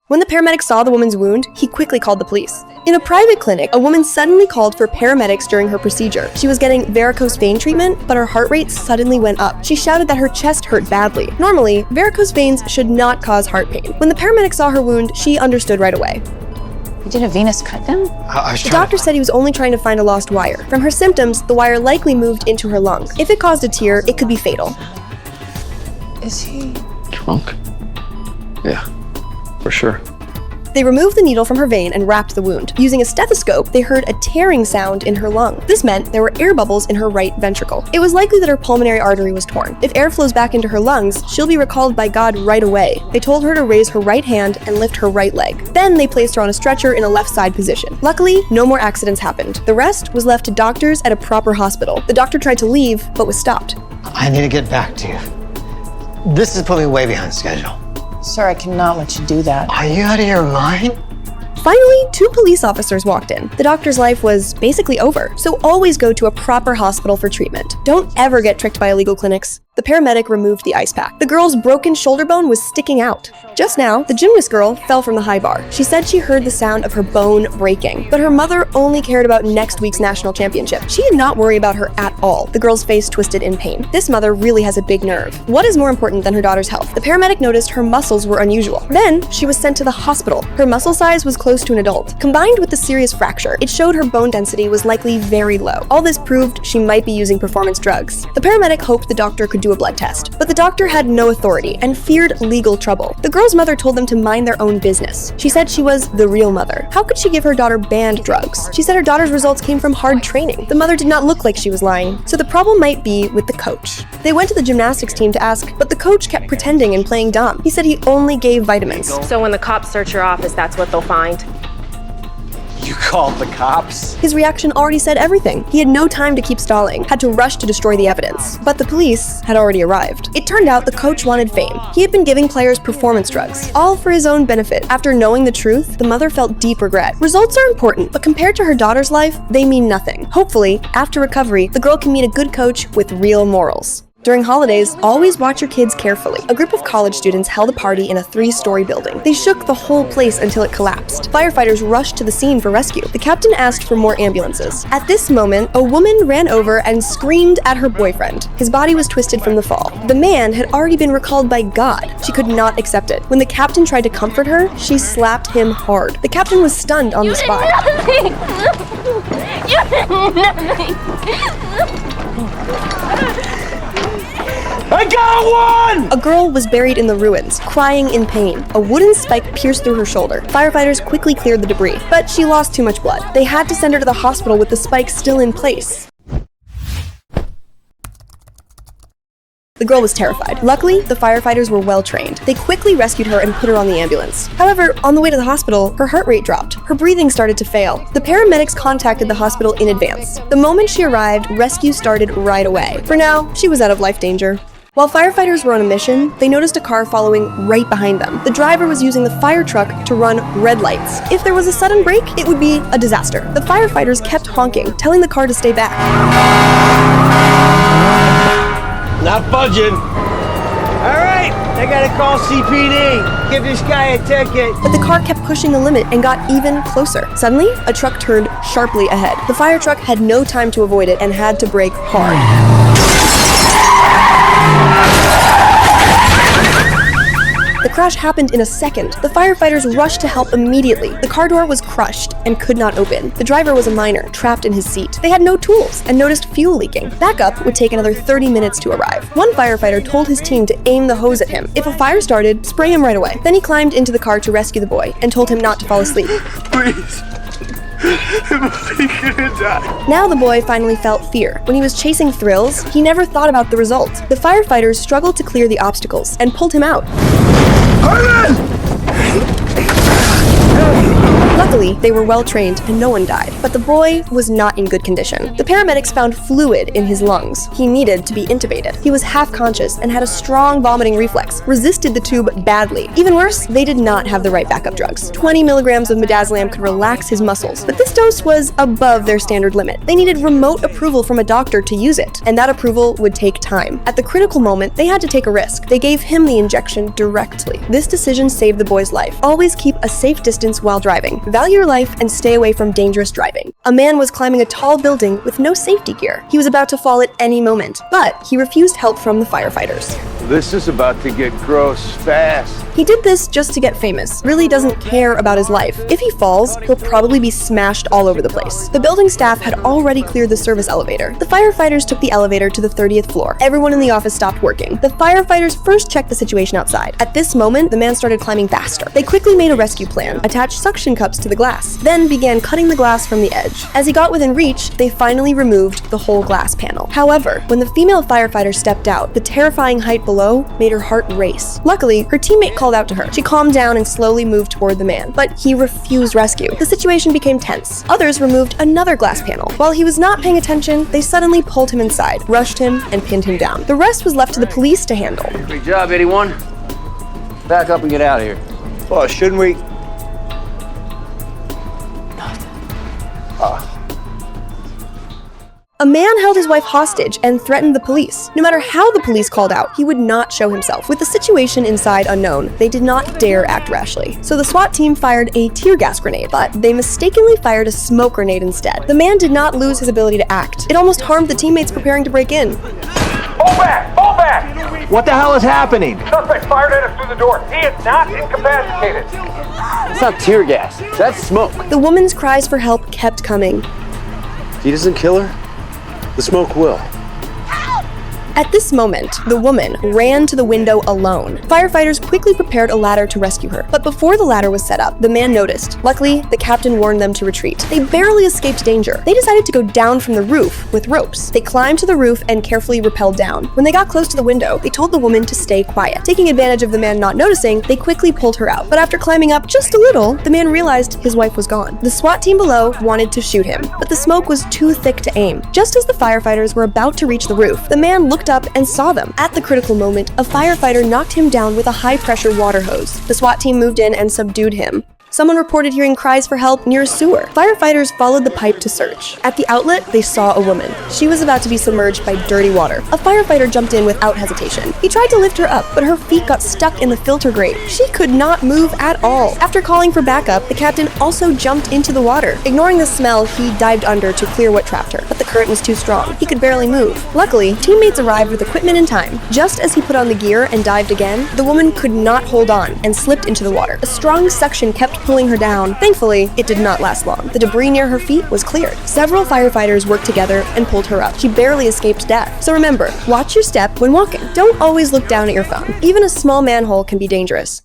When the paramedic saw the woman's wound, he quickly called the police. In a private clinic, a woman suddenly called for paramedics during her procedure. She was getting varicose vein treatment, but her heart rate suddenly went up. She shouted that her chest hurt badly. Normally, varicose veins should not cause heart pain. When the paramedic saw her wound, she understood right away. You did a venous cut then? The doctor said he was only trying to find a lost wire. From her symptoms, the wire likely moved into her lung. If it caused a tear, it could be fatal. Is he drunk? Yeah, for sure. They removed the needle from her vein and wrapped the wound. Using a stethoscope, they heard a tearing sound in her lung. This meant there were air bubbles in her right ventricle. It was likely that her pulmonary artery was torn. If air flows back into her lungs, she'll be recalled by God right away. They told her to raise her right hand and lift her right leg. Then they placed her on a stretcher in a left side position. Luckily, no more accidents happened. The rest was left to doctors at a proper hospital. The doctor tried to leave, but was stopped. I need to get back to you. This is putting me way behind schedule. Sir, I cannot let you do that. Are you out of your mind? Finally, 2 police officers walked in. The doctor's life was basically over, so always go to a proper hospital for treatment. Don't ever get tricked by illegal clinics. The paramedic removed the ice pack. The girl's broken shoulder bone was sticking out. Just now, the gymnast girl fell from the high bar. She said she heard the sound of her bone breaking, but her mother only cared about next week's national championship. She did not worry about her at all. The girl's face twisted in pain. This mother really has a big nerve. What is more important than her daughter's health? The paramedic noticed her muscles were unusual. Then, she was sent to the hospital. Her muscle size was close to an adult. Combined with the serious fracture, it showed her bone density was likely very low. All this proved she might be using performance drugs. The paramedic hoped the doctor could do a blood test, but the doctor had no authority and feared legal trouble. The girl's mother told them to mind their own business. She said she was the real mother. How could she give her daughter banned drugs? She said her daughter's results came from hard training. The mother did not look like she was lying, so the problem might be with the coach. They went to the gymnastics team to ask, but the coach kept pretending and playing dumb. He said he only gave vitamins. So when the cops search your office, that's what they'll find? You called the cops? His reaction already said everything. He had no time to keep stalling, had to rush to destroy the evidence. But the police had already arrived. It turned out the coach wanted fame. He had been giving players performance drugs, all for his own benefit. After knowing the truth, the mother felt deep regret. Results are important, but compared to her daughter's life, they mean nothing. Hopefully, after recovery, the girl can meet a good coach with real morals. During holidays, always watch your kids carefully. A group of college students held a party in a 3-story building. They shook the whole place until it collapsed. Firefighters rushed to the scene for rescue. The captain asked for more ambulances. At this moment, a woman ran over and screamed at her boyfriend. His body was twisted from the fall. The man had already been recalled by God. She could not accept it. When the captain tried to comfort her, she slapped him hard. The captain was stunned on the spot. I got one! A girl was buried in the ruins, crying in pain. A wooden spike pierced through her shoulder. Firefighters quickly cleared the debris, but she lost too much blood. They had to send her to the hospital with the spike still in place. The girl was terrified. Luckily, the firefighters were well trained. They quickly rescued her and put her on the ambulance. However, on the way to the hospital, her heart rate dropped. Her breathing started to fail. The paramedics contacted the hospital in advance. The moment she arrived, rescue started right away. For now, she was out of life danger. While firefighters were on a mission, they noticed a car following right behind them. The driver was using the fire truck to run red lights. If there was a sudden break, it would be a disaster. The firefighters kept honking, telling the car to stay back. Not budging. All right, I gotta call CPD. Give this guy a ticket. But the car kept pushing the limit and got even closer. Suddenly, a truck turned sharply ahead. The fire truck had no time to avoid it and had to brake hard. The crash happened in a second. The firefighters rushed to help immediately. The car door was crushed and could not open. The driver was a minor, trapped in his seat. They had no tools and noticed fuel leaking. Backup would take another 30 minutes to arrive. One firefighter told his team to aim the hose at him. If a fire started, spray him right away. Then he climbed into the car to rescue the boy and told him not to fall asleep. Please. I'm afraid you're gonna die. Now the boy finally felt fear. When he was chasing thrills, he never thought about the result. The firefighters struggled to clear the obstacles and pulled him out. Luckily, They were well trained and no one died. But the boy was not in good condition. The paramedics found fluid in his lungs. He needed to be intubated. He was half conscious and had a strong vomiting reflex, resisted the tube badly. Even worse, they did not have the right backup drugs. 20 milligrams of midazolam could relax his muscles, but this dose was above their standard limit. They needed remote approval from a doctor to use it, and that approval would take time. At the critical moment, they had to take a risk. They gave him the injection directly. This decision saved the boy's life. Always keep a safe distance while driving. Value your life and stay away from dangerous driving. A man was climbing a tall building with no safety gear. He was about to fall at any moment, but he refused help from the firefighters. This is about to get gross fast. He did this just to get famous, really doesn't care about his life. If he falls, he'll probably be smashed all over the place. The building staff had already cleared the service elevator. The firefighters took the elevator to the 30th floor. Everyone in the office stopped working. The firefighters first checked the situation outside. At this moment, the man started climbing faster. They quickly made a rescue plan, attached suction cups to the glass, then began cutting the glass from the edge. As he got within reach, they finally removed the whole glass panel. However, when the female firefighter stepped out, the terrifying height below made her heart race. Luckily, her teammate called out to her. She calmed down and slowly moved toward the man, but he refused rescue. The situation became tense. Others removed another glass panel. While he was not paying attention, they suddenly pulled him inside, rushed him, and pinned him down. The rest was left to the police to handle. Great job, 81. Back up and get out of here. Well, shouldn't we? A man held his wife hostage and threatened the police. No matter how the police called out, he would not show himself. With the situation inside unknown, they did not dare act rashly. So the SWAT team fired a tear gas grenade, but they mistakenly fired a smoke grenade instead. The man did not lose his ability to act. It almost harmed the teammates preparing to break in. Fall back! Fall back! What the hell is happening? Suspect fired at us through the door. He is not incapacitated. It's not tear gas. That's smoke. The woman's cries for help kept coming. If he doesn't kill her, the smoke will. At this moment, the woman ran to the window alone. Firefighters quickly prepared a ladder to rescue her, but before the ladder was set up, the man noticed. Luckily, the captain warned them to retreat. They barely escaped danger. They decided to go down from the roof with ropes. They climbed to the roof and carefully rappelled down. When they got close to the window, they told the woman to stay quiet. Taking advantage of the man not noticing, they quickly pulled her out. But after climbing up just a little, the man realized his wife was gone. The SWAT team below wanted to shoot him, but the smoke was too thick to aim. Just as the firefighters were about to reach the roof, the man looked up and saw them. At the critical moment, a firefighter knocked him down with a high-pressure water hose. The SWAT team moved in and subdued him. Someone reported hearing cries for help near a sewer. Firefighters followed the pipe to search. At the outlet, they saw a woman. She was about to be submerged by dirty water. A firefighter jumped in without hesitation. He tried to lift her up, but her feet got stuck in the filter grate. She could not move at all. After calling for backup, the captain also jumped into the water. Ignoring the smell, he dived under to clear what trapped her, but the current was too strong. He could barely move. Luckily, teammates arrived with equipment in time. Just as he put on the gear and dived again, the woman could not hold on and slipped into the water. A strong suction kept pulling her down. Thankfully, it did not last long. The debris near her feet was cleared. Several firefighters worked together and pulled her up. She barely escaped death. So remember, watch your step when walking. Don't always look down at your phone. Even a small manhole can be dangerous.